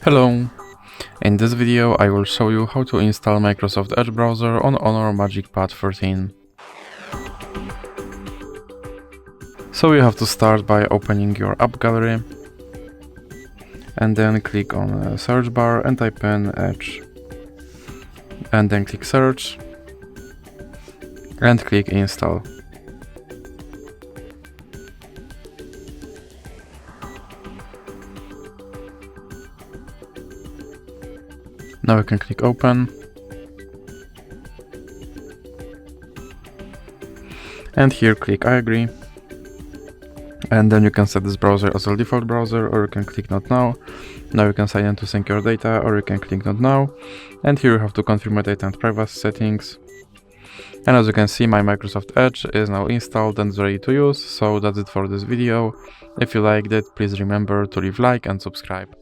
Hello! In this video I will show you how to install Microsoft Edge browser on HONOR MagicPad 13. So you have to start by opening your app gallery and then click on the search bar and type in Edge and then click search and click install. Now you can click open and here click I agree, and then you can set this browser as a default browser, or you can click not now. Now you can sign in to sync your data, or you can click not now, and here you have to confirm your data and privacy settings. And as you can see, my Microsoft Edge is now installed and is ready to use. So that's it for this video. If you liked it, please remember to leave a like and subscribe.